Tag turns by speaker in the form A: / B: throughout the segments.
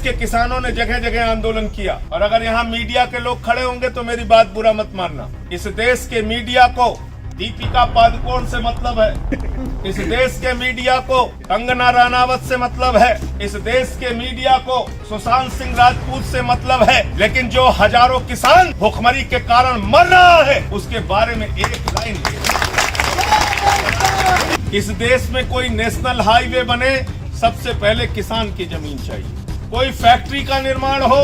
A: के किसानों ने जगह जगह आंदोलन किया, और अगर यहाँ मीडिया के लोग खड़े होंगे तो मेरी बात बुरा मत मानना। इस देश के मीडिया को दीपिका पादुकोण से मतलब है, इस देश के मीडिया को कंगना रनावत से मतलब है, इस देश के मीडिया को सुशांत सिंह राजपूत से मतलब है, लेकिन जो हजारों किसान भूखमरी के कारण मर रहा है उसके बारे में एक लाइन। इस देश में कोई नेशनल हाईवे बने, सबसे पहले किसान की जमीन चाहिए। कोई फैक्ट्री का निर्माण हो,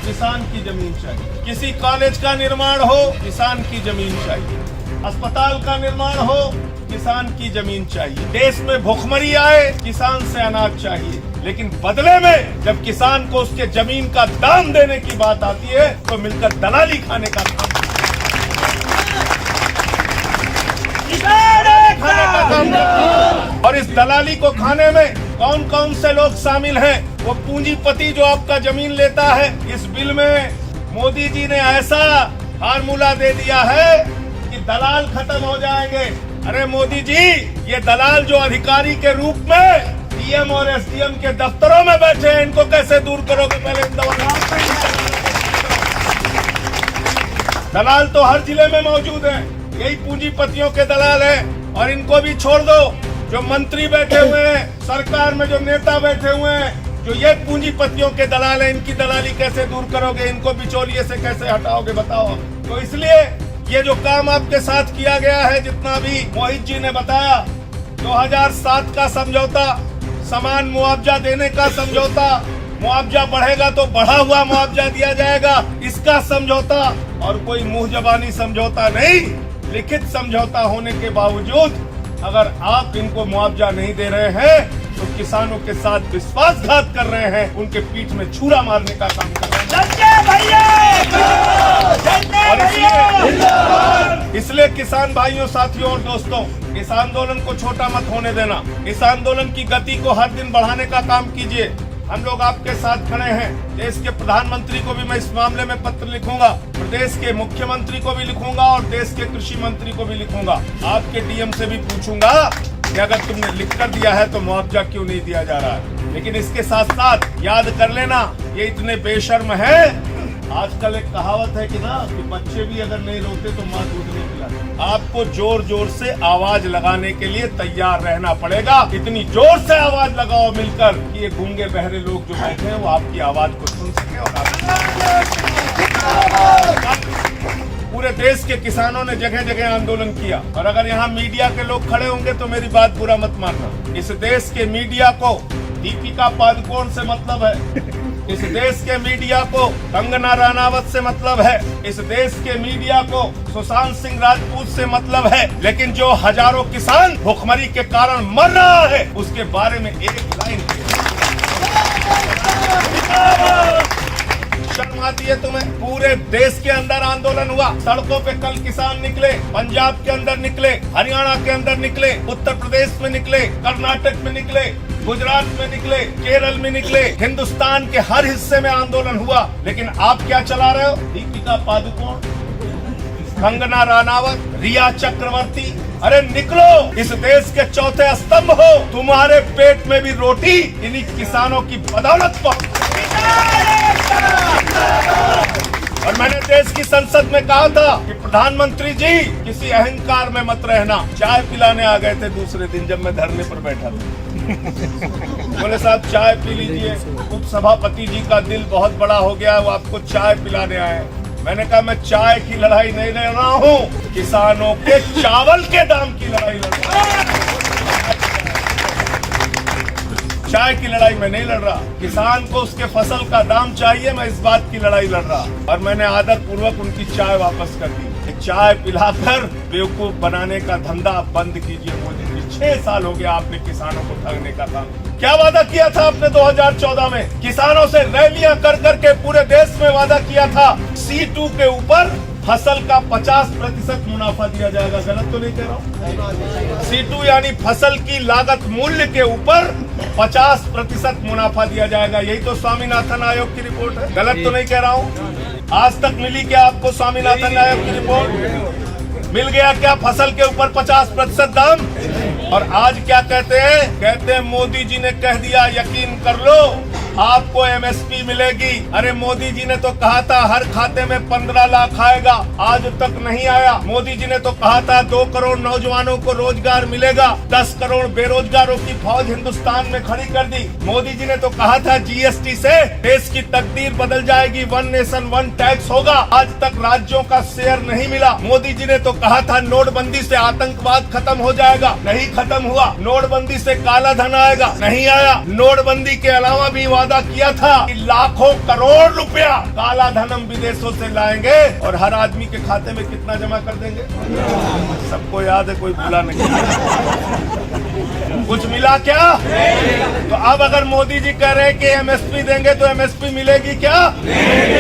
A: किसान की जमीन चाहिए। किसी कॉलेज का निर्माण हो, किसान की जमीन चाहिए। अस्पताल का निर्माण हो, किसान की जमीन चाहिए। देश में भूखमरी आए, किसान से अनाज चाहिए, लेकिन बदले में जब किसान को उसके जमीन का दाम देने की बात आती है तो मिलकर दलाली खाने का काम और इस दलाली को खाने में कौन कौन से लोग शामिल हैं? वो पूंजीपति जो आपका जमीन लेता है। इस बिल में मोदी जी ने ऐसा फार्मूला दे दिया है कि दलाल खत्म हो जाएंगे। अरे मोदी जी, ये दलाल जो अधिकारी के रूप में डीएम और एसडीएम के दफ्तरों में बैठे हैं, इनको कैसे दूर करोगे? पहले दलाल तो हर जिले में मौजूद है, यही पूंजीपतियों के दलाल हैं, और इनको भी छोड़ दो। जो मंत्री बैठे हुए हैं, सरकार में जो नेता बैठे हुए हैं, जो ये पूंजीपतियों के दलाल हैं, इनकी दलाली कैसे दूर करोगे? इनको बिचौलिए से कैसे हटाओगे? बताओ। तो इसलिए ये जो काम आपके साथ किया गया है, जितना भी मोहित जी ने बताया, 2007 का समझौता, समान मुआवजा देने का समझौता, मुआवजा बढ़ेगा तो बढ़ा हुआ मुआवजा दिया जाएगा, इसका समझौता, और कोई मुंह जबानी समझौता नहीं, लिखित समझौता होने के बावजूद अगर आप इनको मुआवजा नहीं दे रहे हैं तो किसानों के साथ विश्वासघात कर रहे हैं, उनके पीठ में छुरा मारने का काम कर रहे हैं। इसलिए किसान भाइयों, साथियों और दोस्तों, इस आंदोलन को छोटा मत होने देना। इस आंदोलन की गति को हर दिन बढ़ाने का काम कीजिए। हम लोग आपके साथ खड़े हैं। देश के प्रधानमंत्री को भी मैं इस मामले में पत्र लिखूंगा, प्रदेश के मुख्यमंत्री को भी लिखूंगा, और देश के कृषि मंत्री को भी लिखूंगा। आपके डीएम से भी पूछूंगा कि अगर तुमने लिख कर दिया है तो मुआवजा क्यों नहीं दिया जा रहा है। लेकिन इसके साथ साथ याद कर लेना, ये इतने बेशर्म है। आजकल एक कहावत है कि बच्चे भी अगर नहीं रोते तो माँ दूध नहीं पिलाती। आपको जोर जोर से आवाज लगाने के लिए तैयार रहना पड़ेगा। इतनी जोर से आवाज लगाओ मिलकर कि ये गूंगे बहरे लोग जो बैठे हैं वो आपकी आवाज को सुन सके। और पूरे देश के किसानों ने जगह जगह आंदोलन किया, और अगर यहाँ मीडिया के लोग खड़े होंगे तो मेरी बात बुरा मत मानना। इस देश के मीडिया को दीपिका पादुकोण से मतलब है, इस देश के मीडिया को कंगना रनावत से मतलब है, इस देश के मीडिया को सुशांत सिंह राजपूत से मतलब है, लेकिन जो हजारों किसान भूखमरी के कारण मर रहा है उसके बारे में एक लाइन। शर्म आती है तुम्हें? पूरे देश के अंदर आंदोलन हुआ, सड़कों पे कल किसान निकले, पंजाब के अंदर निकले, हरियाणा के अंदर निकले, उत्तर प्रदेश में निकले, कर्नाटक में निकले, गुजरात में निकले, केरल में निकले, हिंदुस्तान के हर हिस्से में आंदोलन हुआ। लेकिन आप क्या चला रहे हो? दीपिका पादुकोण, कंगना रनावत, रिया चक्रवर्ती, अरे निकलो, इस देश के चौथे स्तंभ हो। तुम्हारे पेट में भी रोटी इन्हीं किसानों की बदौलत पहुंची। और मैंने देश की संसद में कहा था कि प्रधानमंत्री जी, किसी अहंकार में मत रहना। चाय पिलाने आ गए थे दूसरे दिन जब मैं धरने पर बैठा था। बोले साहब चाय पी लीजिए, उप सभापति जी का दिल बहुत बड़ा हो गया, वो आपको चाय पिलाने आए। मैंने कहा मैं चाय की लड़ाई नहीं लड़ रहा हूँ, किसानों के चावल के दाम की लड़ाई लड़ रहा हूँ। चाय की लड़ाई मैं नहीं लड़ रहा। किसान को उसके फसल का दाम चाहिए, मैं इस बात की लड़ाई लड़ रहा। और मैंने आदर पूर्वक उनकी चाय वापस कर दी। चाय पिलाकर बेवकूफ बनाने का धंधा बंद कीजिए मोदी जी। 6 साल हो गया आपने किसानों को ठगने का काम। क्या वादा किया था आपने 2014 में? किसानों से रैलियां कर करके पूरे देश में वादा किया था C2 के ऊपर फसल का 50% मुनाफा दिया जाएगा। गलत तो नहीं कह रहा हूँ? C2 यानी फसल की लागत मूल्य के ऊपर 50% मुनाफा दिया जाएगा। यही तो स्वामीनाथन आयोग की रिपोर्ट है। गलत तो नहीं कह रहा हूँ? आज तक मिली क्या आपको स्वामीनाथन आयोग की रिपोर्ट? मिल गया क्या फसल के ऊपर 50% दाम? और आज क्या कहते हैं? कहते हैं मोदी जी ने कह दिया, यकीन कर लो आपको एमएसपी मिलेगी। अरे मोदी जी ने तो कहा था हर खाते में 15 लाख आएगा, आज तक नहीं आया। मोदी जी ने तो कहा था 2 करोड़ नौजवानों को रोजगार मिलेगा, 10 करोड़ बेरोजगारों की फौज हिंदुस्तान में खड़ी कर दी। मोदी जी ने तो कहा था जीएसटी से देश की तकदीर बदल जाएगी, 1 नेशन 1 टैक्स होगा, आज तक राज्यों का शेयर नहीं मिला। मोदी जी ने तो कहा था नोटबंदी से आतंकवाद खत्म हो जाएगा, नहीं खत्म हुआ। नोटबंदी से काला धन आएगा, नहीं आया। नोटबंदी के अलावा भी वादा किया था कि लाखों करोड़ रुपया काला धन हम विदेशों से लाएंगे और हर आदमी के खाते में कितना जमा कर देंगे, सबको याद है, कोई भूला नहीं। कुछ मिला क्या? तो अब अगर मोदी जी कह रहे हैं कि एमएसपी देंगे तो एमएसपी मिलेगी क्या?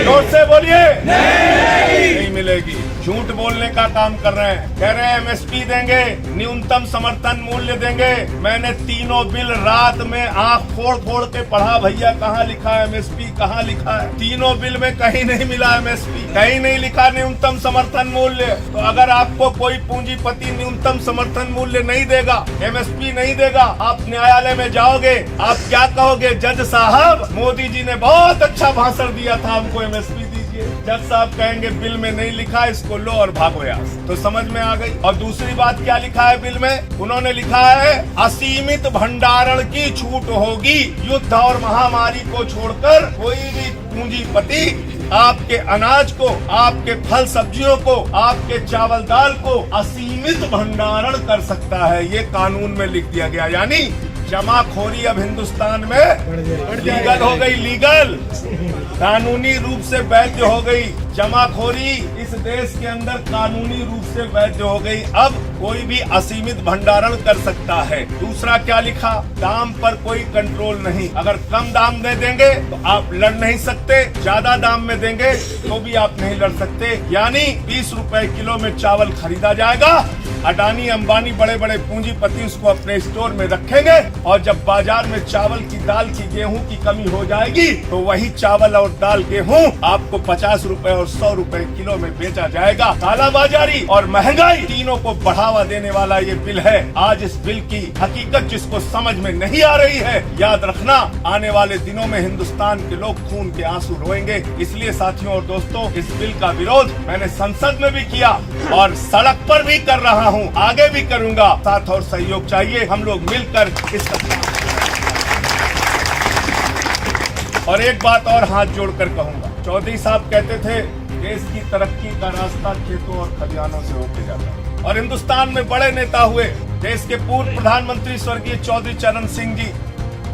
A: जोर से बोलिए, नहीं मिलेगी। झूठ बोलने का काम कर रहे हैं। कह रहे हैं एमएसपी देंगे, न्यूनतम समर्थन मूल्य देंगे। मैंने तीनों बिल रात में आंख फोड़ फोड़ के पढ़ा, भैया कहाँ लिखा है एमएसपी, कहाँ लिखा है? तीनों बिल में कहीं नहीं मिला एमएसपी, कहीं नहीं लिखा न्यूनतम समर्थन मूल्य। तो अगर आपको कोई पूंजीपति न्यूनतम समर्थन मूल्य नहीं देगा, एमएसपी नहीं देगा, आप न्यायालय में जाओगे, आप क्या कहोगे? जज साहब, मोदी जी ने बहुत अच्छा भाषण दिया था, हमको एमएसपी दीजिए। जज साहब कहेंगे बिल में नहीं लिखा, इसको लो और भागो यहाँ से। तो समझ में आ गई। और दूसरी बात क्या लिखा है बिल में? उन्होंने लिखा है असीमित भंडारण की छूट होगी। युद्ध और महामारी को छोड़कर कोई भी पूंजीपति आपके अनाज को, आपके फल सब्जियों को, आपके चावल दाल को असीमित भंडारण कर सकता है। ये कानून में लिख दिया गया। यानी जमाखोरी अब हिंदुस्तान में लीगल हो गई, लीगल, कानूनी रूप से वैध हो गई। जमाखोरी इस देश के अंदर कानूनी रूप से वैध हो गई। अब कोई भी असीमित भंडारण कर सकता है। दूसरा क्या लिखा? दाम पर कोई कंट्रोल नहीं। अगर कम दाम दे देंगे तो आप लड़ नहीं सकते, ज्यादा दाम में देंगे तो भी आप नहीं लड़ सकते। यानी 20 रुपए किलो में चावल खरीदा जाएगा, अडानी अंबानी बड़े बड़े पूंजीपति उसको अपने स्टोर में रखेंगे और जब बाजार में चावल की, दाल की, गेहूं की कमी हो जाएगी तो वही चावल और दाल, गेहूं आपको 50 रुपए और 100 रुपए किलो में बेचा जाएगा। कालाबाजारी और महंगाई तीनों को बढ़ावा देने वाला ये बिल है। आज इस बिल की हकीकत जिसको समझ में नहीं आ रही है, याद रखना आने वाले दिनों में हिंदुस्तान के लोग खून के आंसू रोएंगे। इसलिए साथियों और दोस्तों, इस बिल का विरोध मैंने संसद में भी किया और सड़क पर भी कर रहा हूं, आगे भी करूंगा। साथ और सहयोग चाहिए, हम लोग मिलकर इसका। और एक बात और हाथ जोड़कर कहूंगा, चौधरी साहब कहते थे देश की तरक्की का रास्ता खेतों और खलिहानों से होके जाता है। और हिंदुस्तान में बड़े नेता हुए, देश के पूर्व प्रधानमंत्री स्वर्गीय चौधरी चरण सिंह जी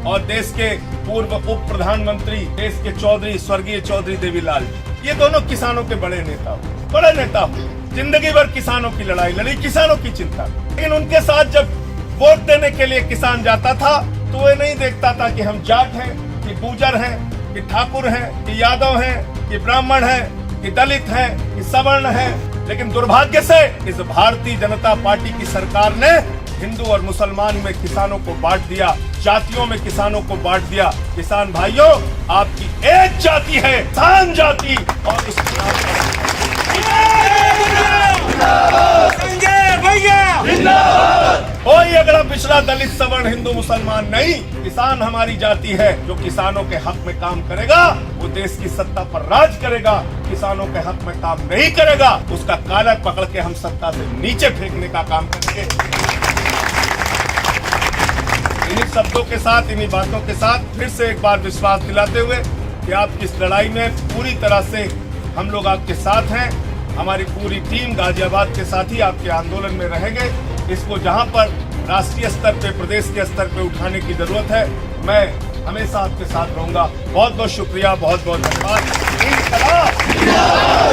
A: और देश के पूर्व उप प्रधानमंत्री देश के चौधरी स्वर्गीय चौधरी देवीलाल जी, ये दोनों किसानों के बड़े नेता हुए, बड़े नेता हुए। जिंदगी भर किसानों की लड़ाई लड़ी, किसानों की चिंता। लेकिन उनके साथ जब वोट देने के लिए किसान जाता था तो वो नहीं देखता था कि हम जाट हैं, कि गुर्जर हैं, कि ठाकुर हैं, कि यादव हैं, कि ब्राह्मण हैं, कि दलित हैं, कि सवर्ण हैं। लेकिन दुर्भाग्य से इस भारतीय जनता पार्टी की सरकार ने हिंदू और मुसलमान में किसानों को बांट दिया, जातियों में किसानों को बांट दिया। किसान भाइयों, आपकी एक जाति है, किसान जाति, और उस कोई अगला पिछड़ा दलित सवर्ण हिंदू मुसलमान नहीं, किसान हमारी जाति है। जो किसानों के हक में काम करेगा वो देश की सत्ता पर राज करेगा। किसानों के हक में काम नहीं करेगा उसका कालर पकड़ के हम सत्ता से नीचे फेंकने का काम करेंगे। इन्हीं शब्दों के साथ, इन्हीं बातों के साथ फिर से एक बार विश्वास दिलाते हुए कि आपकी इस लड़ाई में पूरी तरह से हम लोग आपके साथ हैं। हमारी पूरी टीम गाजियाबाद के साथ ही आपके आंदोलन में रहेंगे। इसको जहां पर राष्ट्रीय स्तर पे, प्रदेश के स्तर पे उठाने की जरूरत है, मैं हमेशा आपके साथ रहूंगा। बहुत बहुत शुक्रिया, बहुत बहुत धन्यवाद।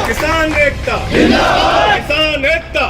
A: किसान एकता, किसान एकता।